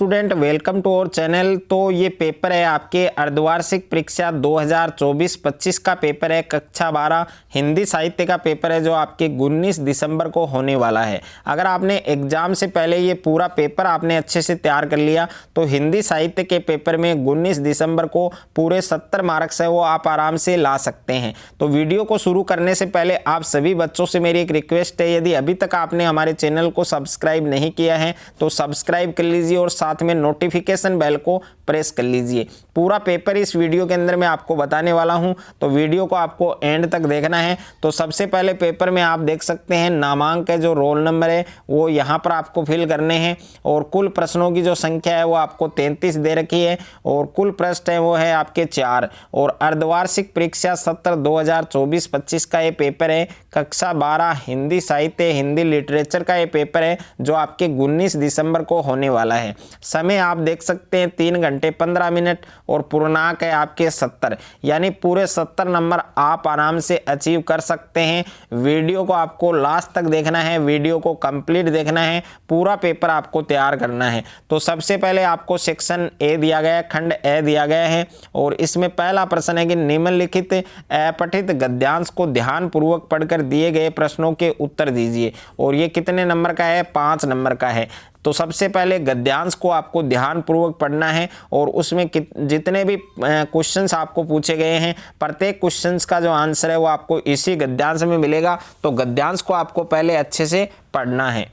Student, welcome to our channel. तो ये paper है आपके अर्धवार्षिक परीक्षा 2024-25 का पेपर है। कक्षा 12 हिंदी साहित्य का पेपर है जो आपके 19 दिसंबर को होने वाला है। अगर आपने एग्जाम से पहले ये पूरा पेपर आपने अच्छे से तैयार कर लिया तो हिंदी साहित्य के पेपर में 19 दिसंबर को पूरे 70 मार्क्स है वो आप आराम से ला सकते हैं। तो वीडियो को शुरू करने से पहले आप सभी बच्चों से मेरी एक रिक्वेस्ट है, यदि अभी तक आपने हमारे चैनल को सब्सक्राइब नहीं किया है तो सब्सक्राइब कर लीजिए और साथ में नोटिफिकेशन बेल को प्रेस कर लीजिए। पूरा पेपर इस वीडियो के अंदर मैं आपको बताने वाला हूं, तो वीडियो को आपको एंड तक देखना है। तो सबसे पहले पेपर में आप देख सकते हैं नामांक है, जो रोल नंबर है वो यहाँ पर आपको फिल करने हैं और कुल प्रश्नों की जो संख्या है वो आपको 33 दे रखी है और कुल प्रश्न है वो है आपके 4। और अर्धवार्षिक परीक्षा सत्र 2024-25 का ये पेपर है। कक्षा 12 हिंदी साहित्य हिंदी लिटरेचर का ये पेपर है जो आपके 19 दिसंबर को होने वाला है। समय आप देख सकते हैं 3 घंटे 15 मिनट और पूर्णांक है आपके 70, यानी पूरे 70 नंबर आप आराम से अचीव कर सकते हैं। वीडियो को आपको लास्ट तक देखना है, वीडियो को कंप्लीट देखना है, पूरा पेपर आपको तैयार करना है। तो सबसे पहले आपको सेक्शन ए दिया गया है, खंड ए दिया गया है और इसमें पहला प्रश्न है कि निम्नलिखित अपठित गद्यांश को ध्यानपूर्वक पढ़कर दिए गए प्रश्नों के उत्तर दीजिए। और ये कितने नंबर का है? 5 नंबर का है। तो सबसे पहले गद्यांश को आपको ध्यानपूर्वक पढ़ना है और उसमें जितने भी क्वेश्चंस आपको पूछे गए हैं प्रत्येक क्वेश्चंस का जो आंसर है वो आपको इसी गद्यांश में मिलेगा। तो गद्यांश को आपको पहले अच्छे से पढ़ना है।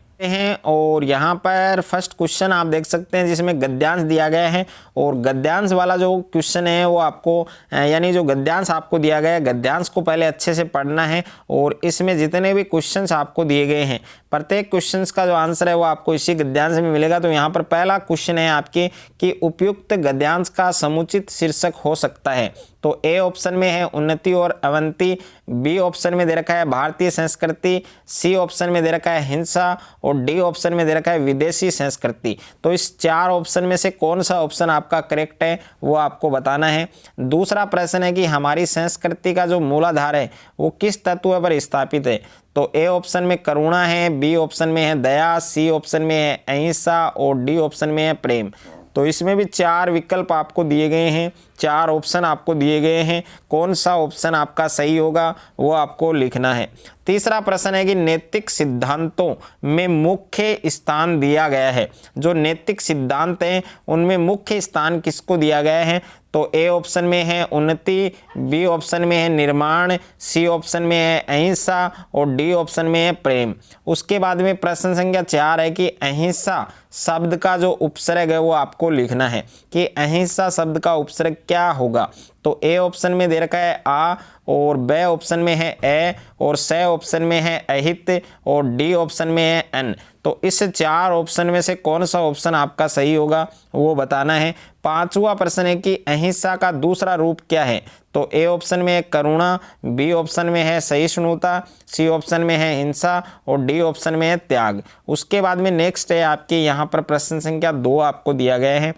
और यहाँ पर फर्स्ट क्वेश्चन आप देख सकते हैं जिसमें गद्यांश दिया गया है और गद्यांश वाला जो क्वेश्चन है वो आपको यानी जो गद्यांश आपको दिया गया है गद्यांश को पहले अच्छे से पढ़ना है और इसमें जितने भी क्वेश्चंस आपको दिए गए हैं प्रत्येक क्वेश्चंस का जो आंसर है वो आपको इसी गद्यांश में मिलेगा। तो यहाँ पर पहला क्वेश्चन है आपके कि उपयुक्त गद्यांश का समुचित शीर्षक हो सकता है। तो ए ऑप्शन में है उन्नति और अवंती, बी ऑप्शन में दे रखा है भारतीय संस्कृति, सी ऑप्शन में दे रखा है हिंसा और डी ऑप्शन में दे रखा है विदेशी संस्कृति। तो इस 4 ऑप्शन में से कौन सा ऑप्शन आपका करेक्ट है वो आपको बताना है। दूसरा प्रश्न है कि हमारी संस्कृति का जो मूलाधार है वो किस तत्व पर स्थापित है। तो ए ऑप्शन में करुणा है, बी ऑप्शन में है दया, सी ऑप्शन में है अहिंसा और डी ऑप्शन में है प्रेम। तो इसमें भी 4 विकल्प आपको दिए गए हैं, 4 ऑप्शन आपको दिए गए हैं, कौन सा ऑप्शन आपका सही होगा वो आपको लिखना है। तीसरा प्रश्न है कि नैतिक सिद्धांतों में मुख्य स्थान दिया गया है। जो नैतिक सिद्धांत हैं उनमें मुख्य स्थान किसको दिया गया है। तो ए ऑप्शन में है उन्नति, बी ऑप्शन में है निर्माण, सी ऑप्शन में है अहिंसा और डी ऑप्शन में है प्रेम। उसके बाद में प्रश्न संख्या 4 है कि अहिंसा शब्द का जो उपसर्ग है वो आपको लिखना है कि अहिंसा शब्द का उपसर्ग क्या होगा। तो ए ऑप्शन में दे रखा है आ और बी ऑप्शन में है ए और सी ऑप्शन में है अहित और डी ऑप्शन में है अन। तो इस 4 ऑप्शन में से कौन सा ऑप्शन आपका सही होगा वो बताना है। 5वां प्रश्न है कि अहिंसा का दूसरा रूप क्या है। तो ए ऑप्शन में है करुणा, बी ऑप्शन में है सहिष्णुता, सी ऑप्शन में है हिंसा और डी ऑप्शन में है त्याग। उसके बाद में नेक्स्ट है आपके यहाँ पर प्रश्न संख्या 2 आपको दिया गया है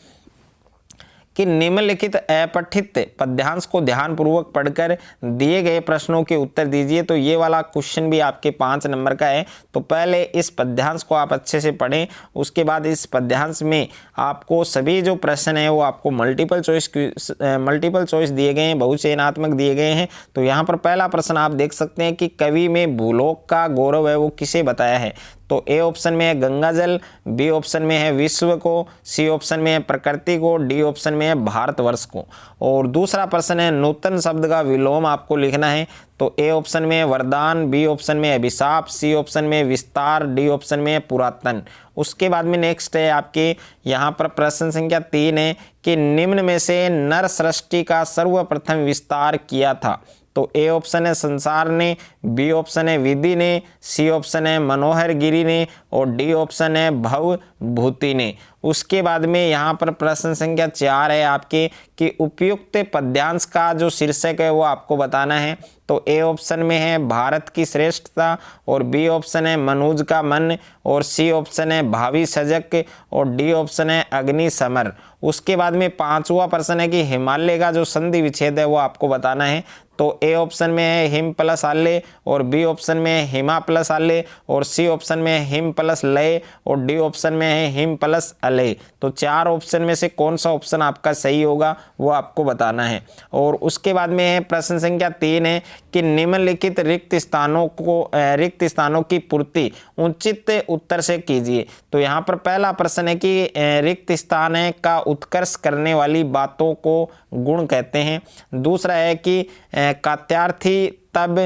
कि निम्नलिखित अपठित पद्यांश को ध्यानपूर्वक पढ़कर दिए गए प्रश्नों के उत्तर दीजिए। तो ये वाला क्वेश्चन भी आपके 5 नंबर का है। तो पहले इस पद्यांश को आप अच्छे से पढ़ें, उसके बाद इस पद्यांश में आपको सभी जो प्रश्न है वो आपको मल्टीपल चॉइस दिए गए हैं, बहुचयनात्मक दिए गए हैं। तो यहाँ पर पहला प्रश्न आप देख सकते हैं कि कवि में भूलोक का गौरव है वो किसे बताया है। तो ए ऑप्शन में है गंगा जल, बी ऑप्शन में है विश्व को, सी ऑप्शन में है प्रकृति को, डी ऑप्शन में है भारतवर्ष को। और दूसरा प्रश्न है नूतन शब्द का विलोम आपको लिखना है। तो ए ऑप्शन में है वरदान, बी ऑप्शन में है अभिशाप, सी ऑप्शन में है विस्तार, डी ऑप्शन में है पुरातन। उसके बाद में नेक्स्ट है आपके यहाँ पर प्रश्न संख्या 3 है कि निम्न में से नर सृष्टि का सर्वप्रथम विस्तार किया था। तो ए ऑप्शन है संसार ने, बी ऑप्शन है विधि ने, सी ऑप्शन है मनोहर गिरी ने और डी ऑप्शन है भवभूति ने। उसके बाद में यहाँ पर प्रश्न संख्या 4 है आपके कि उपयुक्त पद्यांश का जो शीर्षक है वो आपको बताना है। तो ए ऑप्शन में है भारत की श्रेष्ठता और बी ऑप्शन है मनुज का मन और सी ऑप्शन है भावी सजग और डी ऑप्शन है अग्नि समर। उसके बाद में 5वां प्रश्न है कि हिमालय का जो संधि विच्छेद है वो आपको बताना है। तो ए ऑप्शन में है हिम प्लस आल्य और बी ऑप्शन में है हिमा प्लस आल्य और सी ऑप्शन में है हिम प्लस लय और डी ऑप्शन में है हिम प्लस विद्यालय। तो 4 ऑप्शन में से कौन सा ऑप्शन आपका सही होगा वो आपको बताना है। और उसके बाद में है प्रश्न संख्या 3 है कि निम्नलिखित रिक्त स्थानों की पूर्ति उचित उत्तर से कीजिए। तो यहाँ पर पहला प्रश्न है कि रिक्त स्थान है का उत्कर्ष करने वाली बातों को गुण कहते हैं। दूसरा है कि कात्यार्थी तब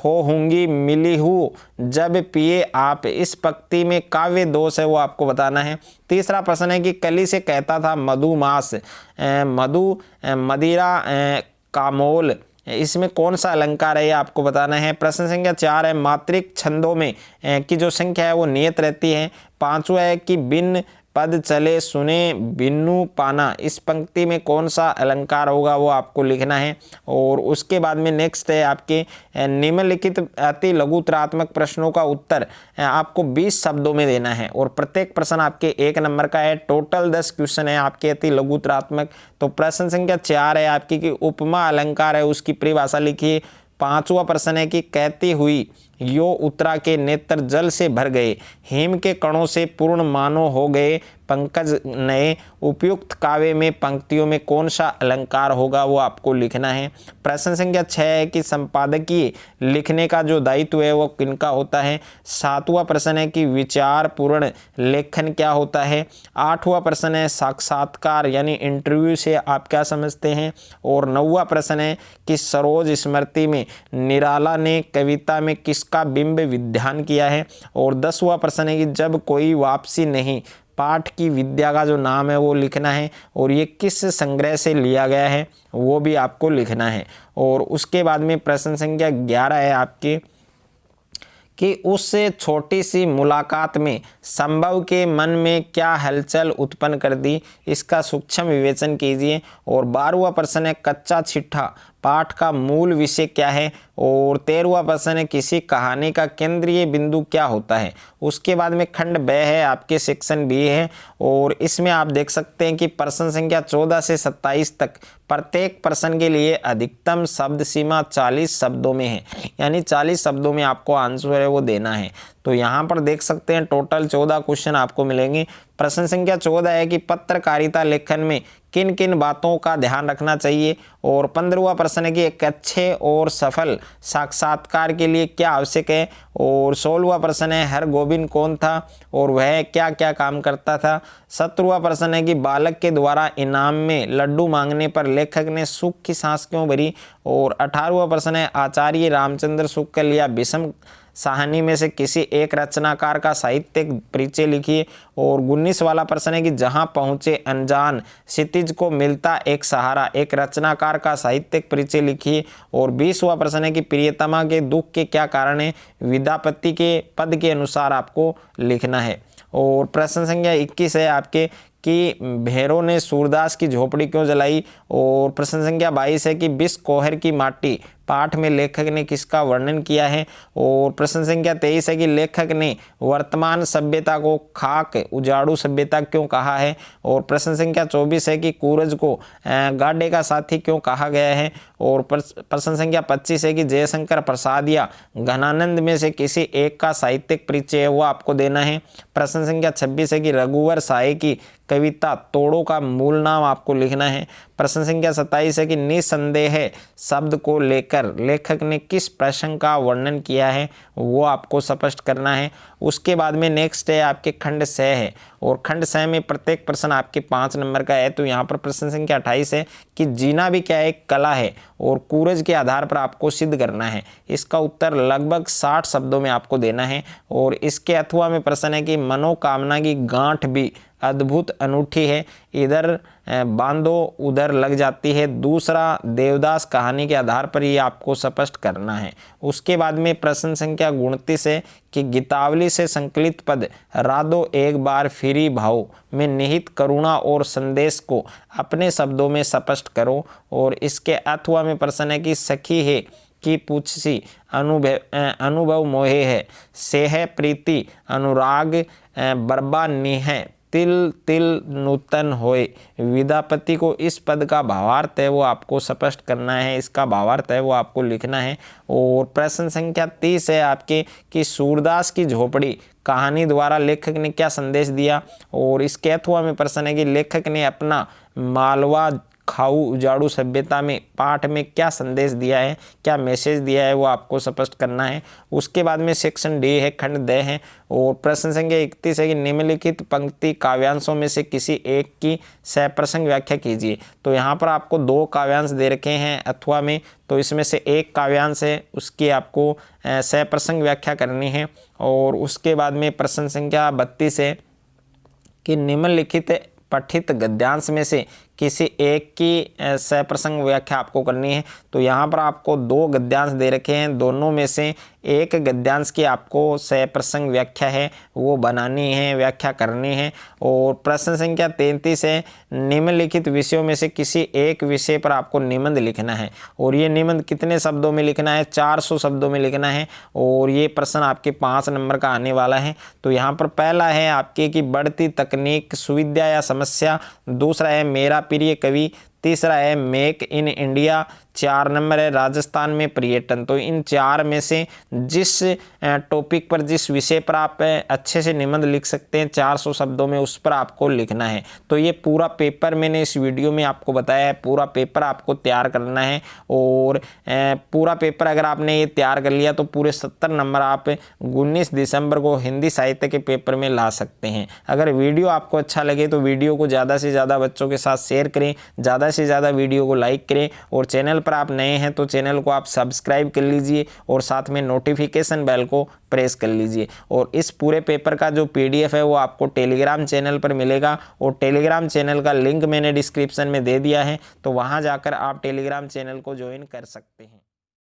होंगी मिली हूँ जब पिए आप, इस पंक्ति में काव्य दोष है वो आपको बताना है। तीसरा प्रश्न है कि कली से कहता था मधुमास मदिरा कामोल, इसमें कौन सा अलंकार है ये आपको बताना है। प्रश्न संख्या 4 है मात्रिक छंदों में की जो संख्या है वो नियत रहती है। 5वां है कि बिन पद चले सुने बिन्नु पाना, इस पंक्ति में कौन सा अलंकार होगा वो आपको लिखना है। और उसके बाद में नेक्स्ट है आपके निम्नलिखित अति लघुतरात्मक प्रश्नों का उत्तर आपको 20 शब्दों में देना है और प्रत्येक प्रश्न आपके 1 नंबर का है। टोटल 10 क्वेश्चन है आपके अति लघुतरात्मक। तो प्रश्न संख्या 4 है आपकी कि उपमा अलंकार है उसकी परिभाषा लिखिए। 5वां प्रश्न है कि कहती हुई यो उत्तरा के नेत्र जल से भर गए, हिम के कणों से पूर्ण मानो हो गए पंकज नए, उपयुक्त काव्य में पंक्तियों में कौन सा अलंकार होगा वो आपको लिखना है। प्रश्न संख्या 6 है कि संपादकीय लिखने का जो दायित्व है वो किनका होता है। 7वां प्रश्न है कि विचार पूर्ण लेखन क्या होता है। 8वां प्रश्न है साक्षात्कार यानी इंटरव्यू से आप क्या समझते हैं। और 9वां प्रश्न है कि सरोज स्मृति में निराला ने कविता में किसका बिंब विधान किया है। और 10वां प्रश्न है कि जब कोई वापसी नहीं, पाठ की विद्या का जो नाम है वो लिखना है और ये किस संग्रह से लिया गया है वो भी आपको लिखना है। और उसके बाद में प्रश्न संख्या 11 है आपके कि उस छोटी सी मुलाकात में संभव के मन में क्या हलचल उत्पन्न कर दी, इसका सूक्ष्म विवेचन कीजिए। और 12वां प्रश्न है कच्चा चिट्ठा पाठ का मूल विषय क्या है। और 13वां प्रश्न है किसी कहानी का केंद्रीय बिंदु क्या होता है। उसके बाद में खंड ब है आपके सेक्शन बी है और इसमें आप देख सकते हैं कि प्रश्न संख्या 14 से 27 तक प्रत्येक प्रश्न के लिए अधिकतम शब्द सीमा 40 शब्दों में है, यानी 40 शब्दों में आपको आंसर है वो देना है। तो यहाँ पर देख सकते हैं टोटल 14 क्वेश्चन आपको मिलेंगे। प्रश्न संख्या 14 है कि पत्रकारिता लेखन में किन किन बातों का ध्यान रखना चाहिए। और 15वां प्रश्न है कि एक अच्छे और सफल साक्षात्कार के लिए क्या आवश्यक है। और 16वां प्रश्न है हरगोविंद कौन था और वह क्या क्या काम करता था। 17वां प्रश्न है कि बालक के द्वारा इनाम में लड्डू मांगने पर लेखक ने सुख की सांस क्यों भरी। और 18वां प्रश्न है आचार्य रामचंद्र शुक्ल या भीष्म साहनी में से किसी एक रचनाकार का साहित्यिक परिचय लिखिए। और 19 वाला प्रश्न है कि जहां पहुंचे अनजान क्षितिज को मिलता एक सहारा, एक रचनाकार का साहित्यिक परिचय लिखिए। और 20वां प्रश्न है कि प्रियतमा के दुख के क्या कारण है, विद्यापति के पद के अनुसार आपको लिखना है। और प्रश्न संख्या 21 है आपके कि भैरव ने सूरदास की झोपड़ी क्यों जलाई। और प्रश्न संख्या 22 है कि बिस कोहर की माटी पाठ में लेखक ने किसका वर्णन किया है। और प्रश्न संख्या 23 है कि लेखक ने वर्तमान सभ्यता को खाक उजाड़ू सभ्यता क्यों कहा है। और प्रश्न संख्या 24 है कि सूरज को गाड़े का साथी क्यों कहा गया है। और प्रश्न संख्या 25 है कि जयशंकर प्रसाद या घनानंद में से किसी एक का साहित्यिक परिचय है वो आपको देना है। प्रश्न संख्या 26 है कि रघुवर साय की कविता तोड़ो का मूल नाम आपको लिखना है। प्रश्न संख्या 27 है कि निसंदेह शब्द को लेकर लेखक ने किस प्रसंग का वर्णन किया है वो आपको स्पष्ट करना है। उसके बाद में नेक्स्ट है आपके खंड स है और खंड स में प्रत्येक प्रश्न आपके 5 नंबर का है। तो यहाँ पर प्रश्न संख्या 28 है कि जीना भी क्या एक कला है और कूरज के आधार पर आपको सिद्ध करना है। इसका उत्तर लगभग 60 शब्दों में आपको देना है। और इसके अथवा में प्रश्न है कि मनोकामना की गांठ भी अद्भुत अनूठी है, इधर बांधो उधर लग जाती है। दूसरा देवदास कहानी के आधार पर ये आपको स्पष्ट करना है। उसके बाद में प्रश्न संख्या 29 है कि गीतावली से संकलित पद राधो एक बार फिरी भाव में निहित करुणा और संदेश को अपने शब्दों में स्पष्ट करो। और इसके अथवा में प्रश्न है कि सखी है की पूछसी अनुभव मोहे है, सेह प्रीति अनुराग बरबा निह तिल तिल नूतन होए। विद्यापति को इस पद का भावार्थ है वो आपको स्पष्ट करना है, इसका भावार्थ है वो आपको लिखना है। और प्रश्न संख्या 30 है आपके कि सूरदास की झोपड़ी कहानी द्वारा लेखक ने क्या संदेश दिया। और इसके अथवा में प्रश्न है कि लेखक ने अपना मालवा खाऊ उजाड़ू सभ्यता में पाठ में क्या संदेश दिया है, क्या मैसेज दिया है, वो आपको स्पष्ट करना है। उसके बाद में सेक्शन डी है, खंड द है। और प्रश्न संख्या 31 है कि निम्नलिखित पंक्ति काव्यांशों में से किसी एक की सप्रसंग व्याख्या कीजिए। तो यहाँ पर आपको 2 काव्यांश दे रखे हैं अथवा में, तो इसमें से एक काव्यांश है उसकी आपको सप्रसंग व्याख्या करनी है। और उसके बाद में प्रश्न संख्या 32 है कि निम्नलिखित पठित गद्यांश में से किसी एक की सप्रसंग व्याख्या आपको करनी है। तो यहाँ पर आपको 2 गद्यांश दे रखे हैं, दोनों में से एक गद्यांश की आपको सप्रसंग व्याख्या है वो बनानी है, व्याख्या करनी है। और प्रश्न संख्या 33 है निम्नलिखित विषयों में से किसी एक विषय पर आपको निबंध लिखना है। और ये निबंध कितने शब्दों में लिखना है, 400 शब्दों में लिखना है। और ये प्रश्न आपके 5 नंबर का आने वाला है। तो यहाँ पर पहला है आपके कि बढ़ती तकनीक सुविधा या समस्या, दूसरा है मेरा प्रिय कवि, तीसरा है मेक इन इंडिया, 4 नंबर है राजस्थान में पर्यटन। तो इन 4 में से जिस टॉपिक पर, जिस विषय पर आप अच्छे से निबंध लिख सकते हैं 400 शब्दों में, उस पर आपको लिखना है। तो ये पूरा पेपर मैंने इस वीडियो में आपको बताया है, पूरा पेपर आपको तैयार करना है। और पूरा पेपर अगर आपने ये तैयार कर लिया तो पूरे 70 नंबर आप 19 दिसंबर को हिंदी साहित्य के पेपर में ला सकते हैं। अगर वीडियो आपको अच्छा लगे तो वीडियो को ज़्यादा से ज़्यादा बच्चों के साथ शेयर करें, ज़्यादा से ज़्यादा वीडियो को लाइक करें। और चैनल पर आप नए हैं तो चैनल को आप सब्सक्राइब कर लीजिए और साथ में नोटिफिकेशन बेल को प्रेस कर लीजिए। और इस पूरे पेपर का जो PDF है वो आपको टेलीग्राम चैनल पर मिलेगा। और टेलीग्राम चैनल का लिंक मैंने डिस्क्रिप्शन में दे दिया है, तो वहाँ जाकर आप टेलीग्राम चैनल को ज्वाइन कर सकते हैं।